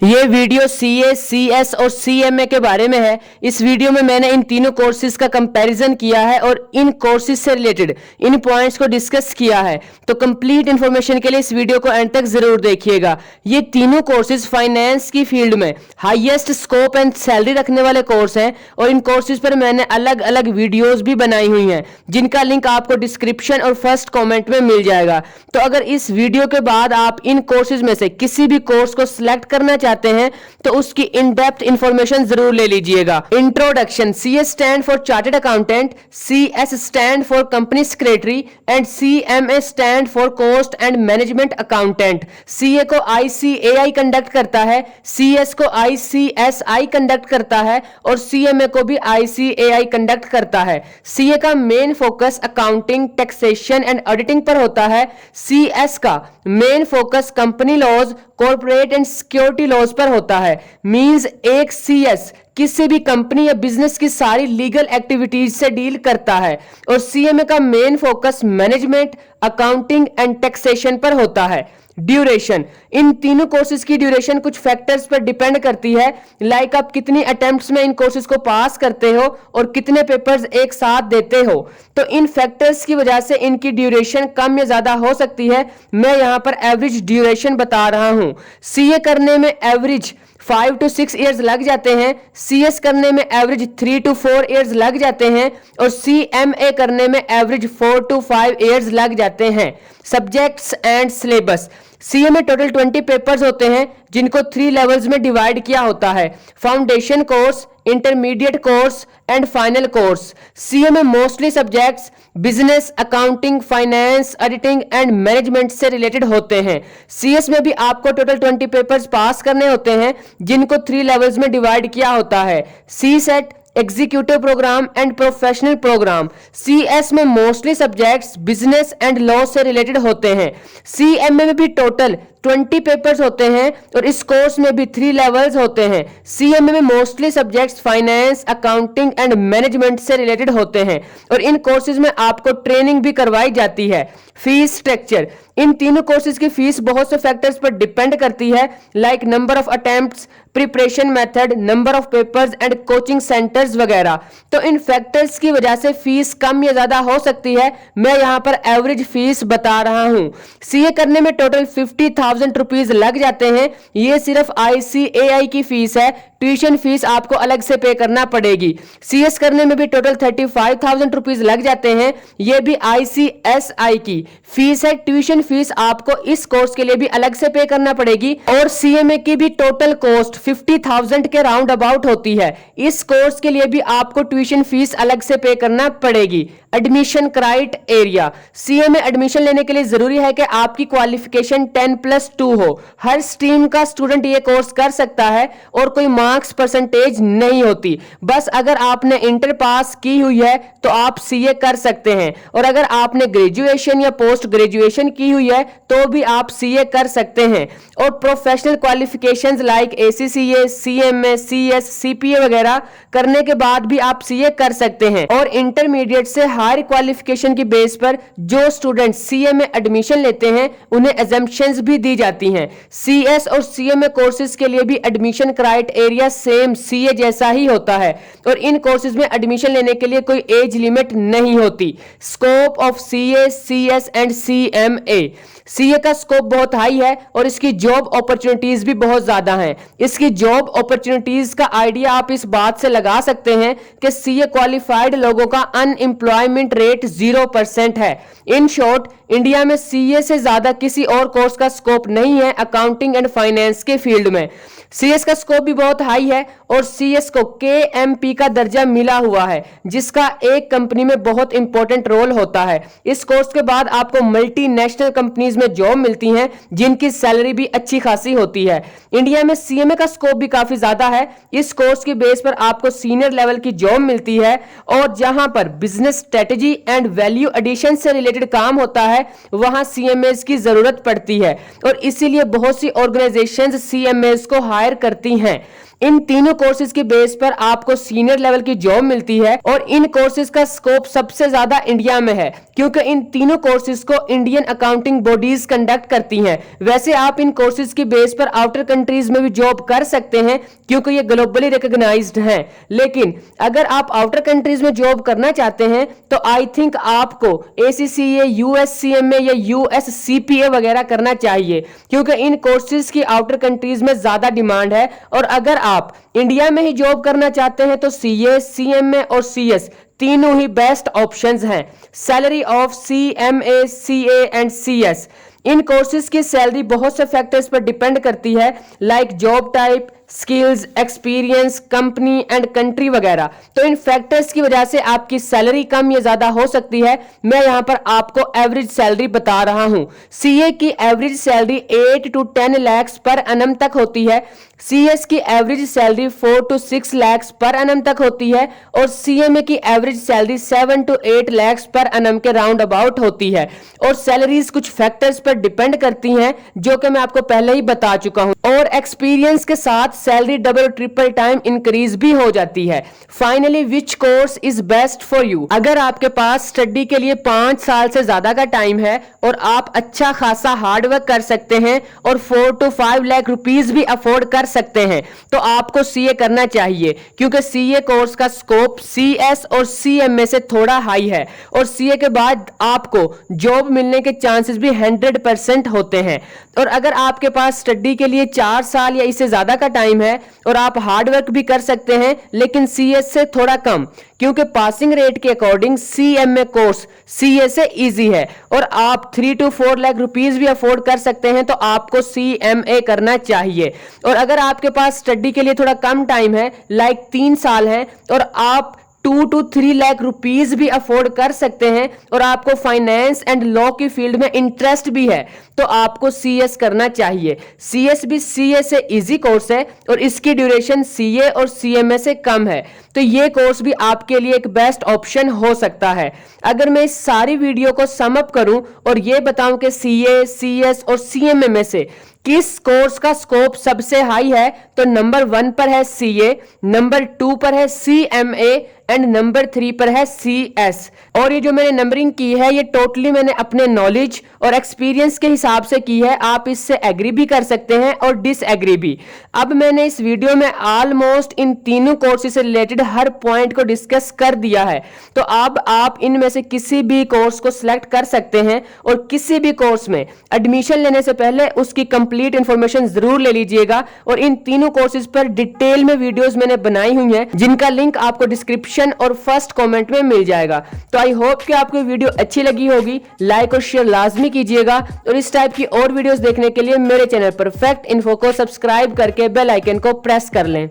ये video CA, CS और CMA के बारे में है। इस वीडियो में मैंने इन तीनों कोर्सेज का कंपैरिजन किया है और इन कोर्सेज से रिलेटेड इन पॉइंट्स को डिस्कस किया है। तो कंप्लीट इन्फॉर्मेशन के लिए इस वीडियो को एंड तक जरूर देखिएगा। ये तीनों कोर्सेज फाइनेंस की फील्ड में हाईएस्ट स्कोप एंड सैलरी रखने वाले कोर्स हैं और इन कोर्सेज पर मैंने अलग अलग वीडियोज भी बनाई हुई हैं, जिनका लिंक आपको डिस्क्रिप्शन और फर्स्ट कॉमेंट में मिल जाएगा। तो अगर इस वीडियो के बाद आप इन कोर्सेज में से किसी भी कोर्स को सिलेक्ट करना चाहते हैं तो उसकी इन डेप्थ इंफॉर्मेशन जरूर ले लीजिएगा। Introduction. CA stand for chartered accountant, CS stand for company secretary and CMA stand for cost and management accountant. CA को आईसीएआई कंडक्ट करता है, सीएस को आईसीएसआई कंडक्ट करता है और सीएमए को भी आईसीएआई कंडक्ट करता है। सीए का main focus accounting, taxation and auditing पर होता है। सीएस का main focus company laws, corporate and security laws पर होता है। मींस एक सीएस किसी भी कंपनी या बिजनेस की सारी लीगल एक्टिविटीज से डील करता है और सीएमए का main focus management, accounting and taxation पर होता है। ड्यूरेशन। इन तीनों कोर्सेज की ड्यूरेशन कुछ फैक्टर्स पर डिपेंड करती है, लाइक आप कितनी अटेम्प्ट्स में इन कोर्सेज को पास करते हो और कितने पेपर्स एक साथ देते हो। तो इन फैक्टर्स की वजह से इनकी ड्यूरेशन कम या ज्यादा हो सकती है। मैं यहां पर एवरेज ड्यूरेशन बता रहा हूं। सीए करने में एवरेज 5 to 6 ईयर्स लग जाते हैं, सीएस करने में एवरेज 3 to 4 ईयर्स लग जाते हैं और सीएमए करने में एवरेज 4 to 5 ईयर्स लग जाते हैं। Subjects and syllabus. सीए में टोटल 20 पेपर्स होते हैं जिनको 3 लेवल्स में डिवाइड किया होता है: foundation course, intermediate course and final course. CA में mostly subjects business, accounting, finance, auditing and management से रिलेटेड होते हैं। सीएस में भी आपको टोटल 20 पेपर्स पास करने होते हैं जिनको 3 लेवल्स में डिवाइड किया होता है: CSEET, executive programme and professional programme. CS में mostly subjects business and law से रिलेटेड होते हैं। सीएमए में भी टोटल 20 पेपर्स होते हैं और इस कोर्स में भी 3 लेवल्स होते हैं। सीएमए में mostly subjects finance, accounting and management से रिलेटेड होते हैं और इन कोर्सेज में आपको ट्रेनिंग भी करवाई जाती है। Fees structure. इन तीनों कोर्सेज की फीस बहुत से फैक्टर्स पर डिपेंड करती है, like number of attempts, preparation method, number of papers and coaching centres वगैरह। तो इन फैक्टर्स की वजह से फीस कम या ज्यादा हो सकती है। मैं यहां पर एवरेज फीस बता रहा हूं। सीए करने में टोटल 50,000 रुपीज लग जाते हैं। ये सिर्फ आईसीएआई की फीस है, ट्यूशन फीस आपको अलग से पे करना पड़ेगी। सीएस करने में भी टोटल 35,000 रुपीज लग जाते हैं। ये भी आईसीएसआई की फीस है, ट्यूशन फीस आपको इस कोर्स के लिए भी अलग से पे करना पड़ेगी। और सीएमए की भी टोटल कॉस्ट 50,000 के राउंड अबाउट होती है। इस कोर्स के लिए भी आपको ट्यूशन फीस अलग से पे करना पड़ेगी। Admission criteria. सीएमए एडमिशन लेने के लिए जरूरी है कि आपकी क्वालिफिकेशन 10+2 हो। हर स्ट्रीम का स्टूडेंट ये कोर्स कर सकता है और कोई मार्क्स परसेंटेज नहीं होती। बस अगर आपने इंटर पास की हुई है तो आप सीए कर सकते हैं और अगर आपने ग्रेजुएशन या पोस्ट ग्रेजुएशन की हुई है तो भी आप सीए कर सकते हैं। और professional qualifications like ACCA, CMA, CS, CPA वगैरह करने के बाद भी आप सीए कर सकते हैं। और इंटरमीडिएट से हायर क्वालिफिकेशन की बेस पर जो स्टूडेंट सीए में एडमिशन लेते हैं उन्हें एग्जम्पशंस भी दी जाती हैं। सीएस और सीएमए कोर्सेज के लिए भी एडमिशन क्राइटेरिया सेम सीए जैसा ही होता है और इन कोर्सेज में एडमिशन लेने के लिए कोई एज लिमिट नहीं होती। Scope of CA, CS and CMA. CA का स्कोप बहुत हाई है और इसकी जॉब अपॉर्चुनिटीज भी बहुत ज्यादा हैं। इसकी जॉब अपॉर्चुनिटीज का आइडिया आप इस बात से लगा सकते हैं कि सीए क्वालिफाइड लोगों का अनएम्प्लॉयमेंट रेट 0% है। इन शॉर्ट, इंडिया में सीए से ज्यादा किसी और कोर्स का स्कोप नहीं है अकाउंटिंग एंड फाइनेंस के फील्ड में। सीएस का स्कोप भी बहुत हाई है और सीएस को केएमपी का दर्जा मिला हुआ है, जिसका एक कंपनी में बहुत इंपॉर्टेंट रोल होता है। इस कोर्स के बाद आपको मल्टीनेशनल कंपनीज में जॉब मिलती हैं जिनकी सैलरी भी अच्छी खासी होती है। इंडिया में सीएमए का स्कोप भी काफी ज्यादा है। इस कोर्स की बेस पर आपको सीनियर लेवल की जॉब मिलती है और जहां पर business strategy and value addition से रिलेटेड काम होता है वहां सीएमएस की जरूरत पड़ती है और इसीलिए बहुत सी ऑर्गेनाइजेशंस सीएमएस को हायर करती हैं। इन तीनों कोर्सेज के बेस पर आपको सीनियर लेवल की जॉब मिलती है और इन कोर्सेज का स्कोप सबसे ज्यादा इंडिया में है क्योंकि इन तीनों कोर्सेज को इंडियन अकाउंटिंग बॉडीज कंडक्ट करती हैं। वैसे आप इन कोर्सेज के बेस पर आउटर कंट्रीज में भी जॉब कर सकते हैं क्योंकि ये ग्लोबली रिकॉग्नाइज्ड हैं, लेकिन अगर आप आउटर कंट्रीज में जॉब करना चाहते हैं तो आई थिंक आपको ACCA, USCMA या USCPA वगैरह करना चाहिए क्योंकि इन कोर्सेज की आउटर कंट्रीज में ज्यादा डिमांड है। और अगर आप इंडिया में ही जॉब करना चाहते हैं तो CA, CMA और CS तीनों ही बेस्ट ऑप्शंस हैं। Salary of CMA, CA and CS, in courses की सैलरी बहुत से फैक्टर्स पर डिपेंड करती है, like job type, skills, experience, company and country वगैरह। तो इन फैक्टर्स की वजह से आपकी सैलरी कम या ज्यादा हो सकती है। मैं यहां पर आपको एवरेज सैलरी बता रहा हूं। CA की average salary 8 to 10 lakhs per annum तक होती है, CS की average salary 4 to 6 lakhs per annum तक होती है और CMA की average salary 7 to 8 lakhs per annum के राउंड अबाउट होती है। और सैलरीज कुछ फैक्टर्स पर डिपेंड करती हैं जो कि मैं आपको पहले ही बता चुका हूं, और एक्सपीरियंस के साथ salary double triple time increase भी हो जाती है। Finally, which course is best for you? अगर आपके पास स्टडी के लिए 5 साल से ज्यादा का टाइम है और आप अच्छा खासा हार्डवर्क कर सकते हैं और 4 to 5 लाख रुपीज भी अफोर्ड कर सकते हैं तो आपको CA करना चाहिए क्योंकि CA कोर्स का स्कोप CS और CMA से थोड़ा हाई है और CA के बाद आपको जॉब मिलने के चांसेस भी 100% होते हैं। और अगर आपके पास स्टडी के लिए 4 साल या इससे ज्यादा का टाइम है और आप हार्डवर्क भी कर सकते हैं लेकिन CS से थोड़ा कम, क्योंकि पासिंग रेट के अकॉर्डिंग CMA कोर्स CA से इजी है और आप 3 to 4 लाख रुपीज भी अफोर्ड कर सकते हैं तो आपको CMA करना चाहिए। और अगर आपके पास स्टडी के लिए थोड़ा कम टाइम है, लाइक 3 साल है, और आप 2 to 3 लाख रुपीज भी अफोर्ड कर सकते हैं और आपको फाइनेंस एंड लॉ की फील्ड में इंटरेस्ट भी है तो आपको CS करना चाहिए। CS भी CA से इजी कोर्स है और इसकी ड्यूरेशन CA और CMA से कम है, तो ये कोर्स भी आपके लिए एक बेस्ट ऑप्शन हो सकता है। अगर मैं इस सारी वीडियो को सम अप करूं और ये बताऊं कि CA, CS और CMA में से किस कोर्स का स्कोप सबसे हाई है, तो नंबर 1 पर है CA, नंबर 2 पर है CMA एंड नंबर 3 पर है CS। और ये जो मैंने नंबरिंग की है ये टोटली मैंने अपने नॉलेज और एक्सपीरियंस के हिसाब से की है, आप इससे एग्री भी कर सकते हैं और डिसएग्री भी। अब मैंने इस वीडियो में ऑलमोस्ट इन तीनों कोर्सेज से रिलेटेड हर पॉइंट को डिस्कस कर दिया है, तो अब आप इनमें से किसी भी कोर्स को सिलेक्ट कर सकते हैं और किसी भी कोर्स में एडमिशन लेने से पहले उसकी कंप्लीट इंफॉर्मेशन जरूर ले लीजिएगा। और इन तीनों कोर्सेज पर डिटेल में वीडियोस मैंने बनाई हुई हैं जिनका लिंक आपको डिस्क्रिप्शन और फर्स्ट कमेंट में मिल जाएगा। तो आई होप कि आपको वीडियो अच्छी लगी होगी, लाइक और शेयर लाजमी कीजिएगा और इस टाइप की और वीडियोस देखने के लिए मेरे चैनल परफेक्ट इन्फो को सब्सक्राइब करके बेल आइकन को प्रेस कर लें।